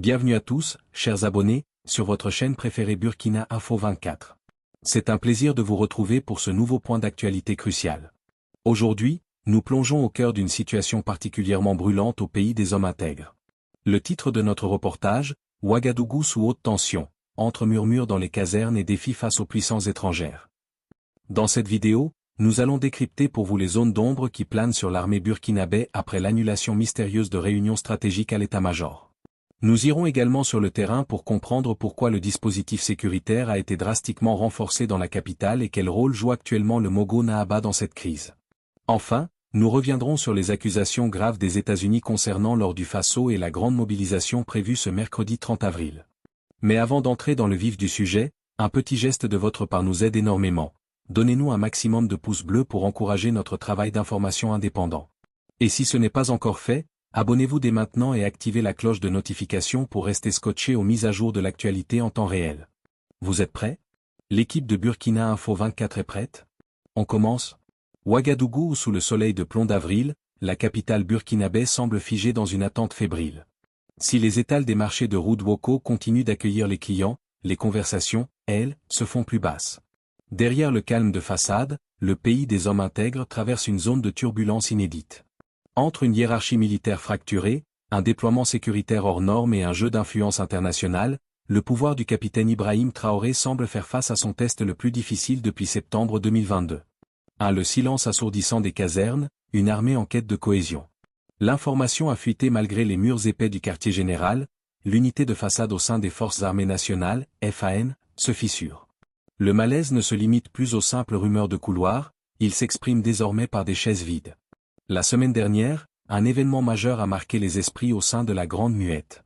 Bienvenue à tous, chers abonnés, sur votre chaîne préférée Burkina Info 24. C'est un plaisir de vous retrouver pour ce nouveau point d'actualité crucial. Aujourd'hui, nous plongeons au cœur d'une situation particulièrement brûlante au pays des hommes intègres. Le titre de notre reportage, Ouagadougou sous haute tension, entre murmures dans les casernes et défis face aux puissances étrangères. Dans cette vidéo, nous allons décrypter pour vous les zones d'ombre qui planent sur l'armée burkinabé après l'annulation mystérieuse de réunions stratégiques à l'état-major. Nous irons également sur le terrain pour comprendre pourquoi le dispositif sécuritaire a été drastiquement renforcé dans la capitale et quel rôle joue actuellement le Mogo Nahaba dans cette crise. Enfin, nous reviendrons sur les accusations graves des États-Unis concernant l'Or du Faso et la grande mobilisation prévue ce mercredi 30 avril. Mais avant d'entrer dans le vif du sujet, un petit geste de votre part nous aide énormément. Donnez-nous un maximum de pouces bleus pour encourager notre travail d'information indépendant. Et si ce n'est pas encore fait, abonnez-vous dès maintenant et activez la cloche de notification pour rester scotché aux mises à jour de l'actualité en temps réel. Vous êtes prêts? L'équipe de Burkina Info 24 est prête? On commence? Ouagadougou, sous le soleil de plomb d'avril, la capitale burkinabé semble figée dans une attente fébrile. Si les étals des marchés de Roudwoko continuent d'accueillir les clients, les conversations, elles, se font plus basses. Derrière le calme de façade, le pays des hommes intègres traverse une zone de turbulence inédite. Entre une hiérarchie militaire fracturée, un déploiement sécuritaire hors norme et un jeu d'influence internationale, le pouvoir du capitaine Ibrahim Traoré semble faire face à son test le plus difficile depuis septembre 2022. Le silence assourdissant des casernes, une armée en quête de cohésion. L'information a fuité malgré les murs épais du quartier général, l'unité de façade au sein des forces armées nationales, FAN, se fissure. Le malaise ne se limite plus aux simples rumeurs de couloir, il s'exprime désormais par des chaises vides. La semaine dernière, un événement majeur a marqué les esprits au sein de la Grande Muette.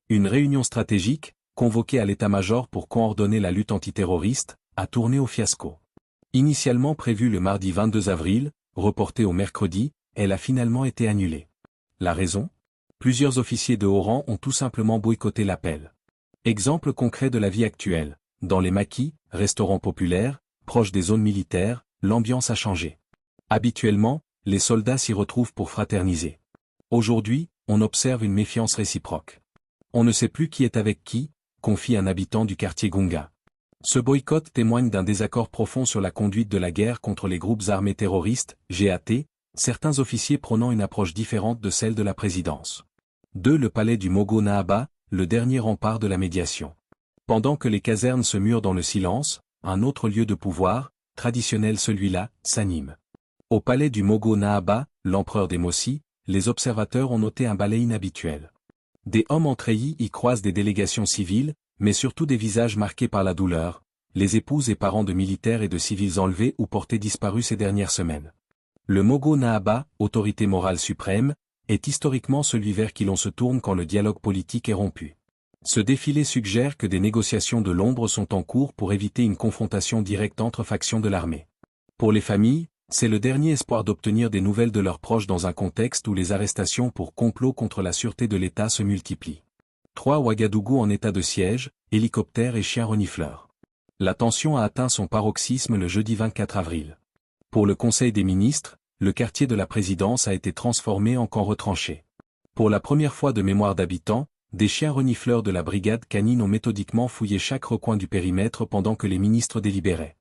Une réunion stratégique, convoquée à l'état-major pour coordonner la lutte antiterroriste, a tourné au fiasco. Initialement prévue le mardi 22 avril, reportée au mercredi, elle a finalement été annulée. La raison? Plusieurs officiers de haut rang ont tout simplement boycotté l'appel. Exemple concret de la vie actuelle. Dans les maquis, restaurants populaires, proches des zones militaires, l'ambiance a changé. Habituellement, les soldats s'y retrouvent pour fraterniser. Aujourd'hui, on observe une méfiance réciproque. On ne sait plus qui est avec qui, confie un habitant du quartier Gunga. Ce boycott témoigne d'un désaccord profond sur la conduite de la guerre contre les groupes armés terroristes, GAT, certains officiers prônant une approche différente de celle de la présidence. 2. Le palais du Mogo Nahaba, le dernier rempart de la médiation. Pendant que les casernes se murent dans le silence, un autre lieu de pouvoir, traditionnel celui-là, s'anime. Au palais du Mogo Nahaba, l'empereur des Mossi, les observateurs ont noté un balai inhabituel. Des hommes en treillis y croisent des délégations civiles, mais surtout des visages marqués par la douleur, les épouses et parents de militaires et de civils enlevés ou portés disparus ces dernières semaines. Le Mogo Nahaba, autorité morale suprême, est historiquement celui vers qui l'on se tourne quand le dialogue politique est rompu. Ce défilé suggère que des négociations de l'ombre sont en cours pour éviter une confrontation directe entre factions de l'armée. Pour les familles, c'est le dernier espoir d'obtenir des nouvelles de leurs proches dans un contexte où les arrestations pour complot contre la sûreté de l'État se multiplient. 3. Ouagadougou en état de siège, hélicoptères et chiens renifleurs. La tension a atteint son paroxysme le jeudi 24 avril. Pour le Conseil des ministres, le quartier de la présidence a été transformé en camp retranché. Pour la première fois de mémoire d'habitants, des chiens renifleurs de la brigade canine ont méthodiquement fouillé chaque recoin du périmètre pendant que les ministres délibéraient.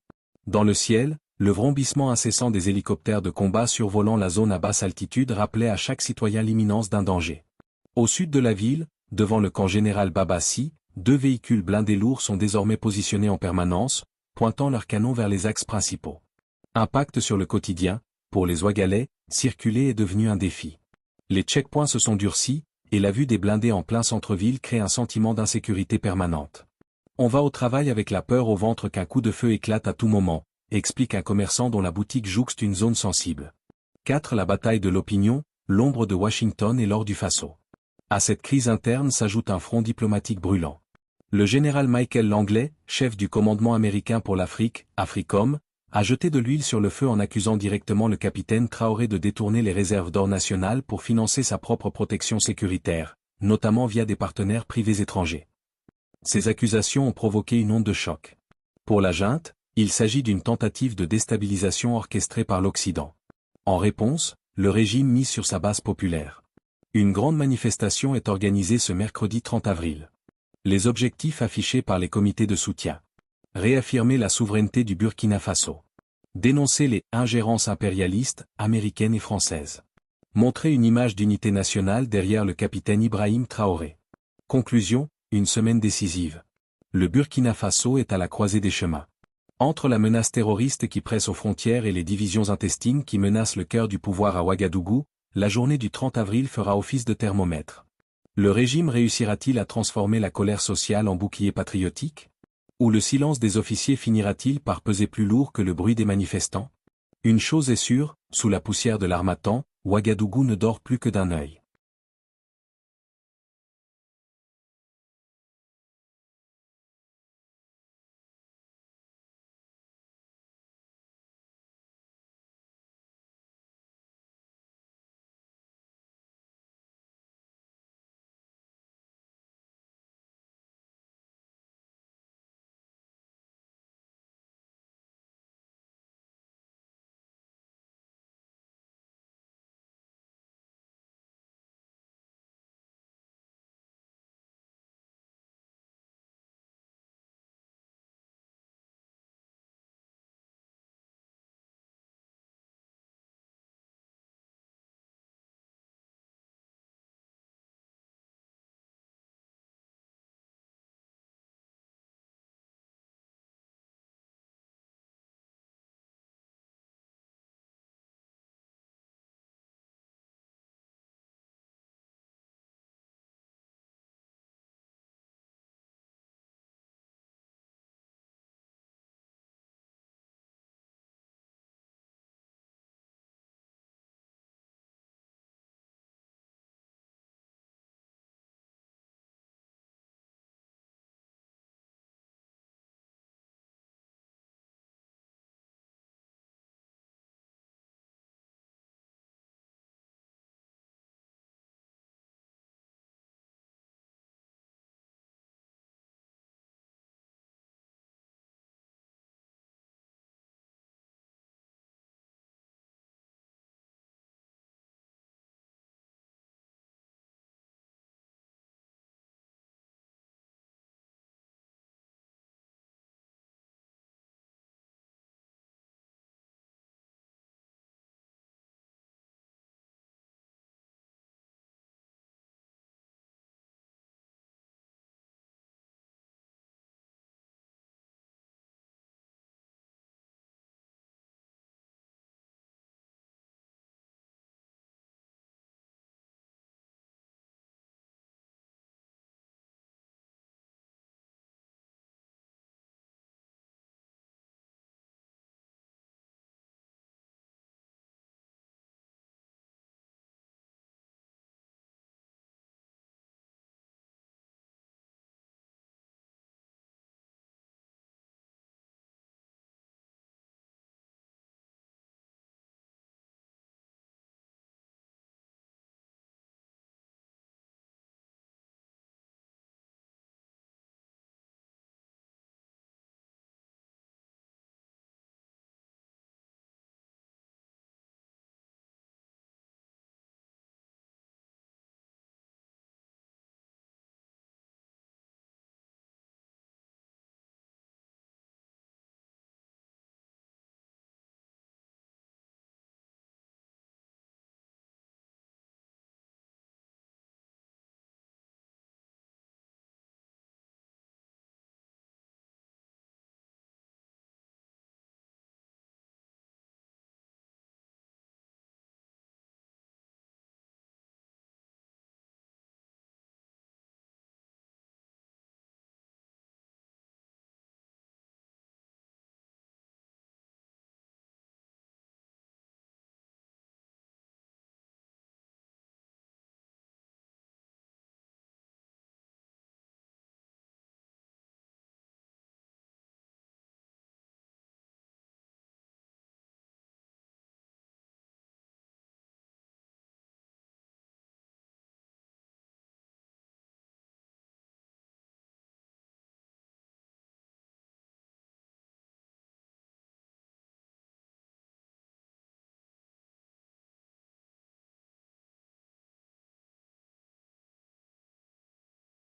Dans le ciel, le vrombissement incessant des hélicoptères de combat survolant la zone à basse altitude rappelait à chaque citoyen l'imminence d'un danger. Au sud de la ville, devant le camp général Babassi, 2 véhicules blindés lourds sont désormais positionnés en permanence, pointant leurs canons vers les axes principaux. Impact sur le quotidien, pour les Ouagalais, circuler est devenu un défi. Les checkpoints se sont durcis, et la vue des blindés en plein centre-ville crée un sentiment d'insécurité permanente. On va au travail avec la peur au ventre qu'un coup de feu éclate à tout moment, explique un commerçant dont la boutique jouxte une zone sensible. 4. La bataille de l'opinion, l'ombre de Washington et l'or du Faso. À cette crise interne s'ajoute un front diplomatique brûlant. Le général Michael Langley, chef du commandement américain pour l'Afrique, AFRICOM, a jeté de l'huile sur le feu en accusant directement le capitaine Traoré de détourner les réserves d'or nationales pour financer sa propre protection sécuritaire, notamment via des partenaires privés étrangers. Ces accusations ont provoqué une onde de choc. Pour la junte, il s'agit d'une tentative de déstabilisation orchestrée par l'Occident. En réponse, le régime mise sur sa base populaire. Une grande manifestation est organisée ce mercredi 30 avril. Les objectifs affichés par les comités de soutien. Réaffirmer la souveraineté du Burkina Faso. Dénoncer les ingérences impérialistes, américaines et françaises. Montrer une image d'unité nationale derrière le capitaine Ibrahim Traoré. Conclusion, une semaine décisive. Le Burkina Faso est à la croisée des chemins. Entre la menace terroriste qui presse aux frontières et les divisions intestines qui menacent le cœur du pouvoir à Ouagadougou, la journée du 30 avril fera office de thermomètre. Le régime réussira-t-il à transformer la colère sociale en bouclier patriotique? Ou le silence des officiers finira-t-il par peser plus lourd que le bruit des manifestants? Une chose est sûre, sous la poussière de l'Harmattan, Ouagadougou ne dort plus que d'un œil.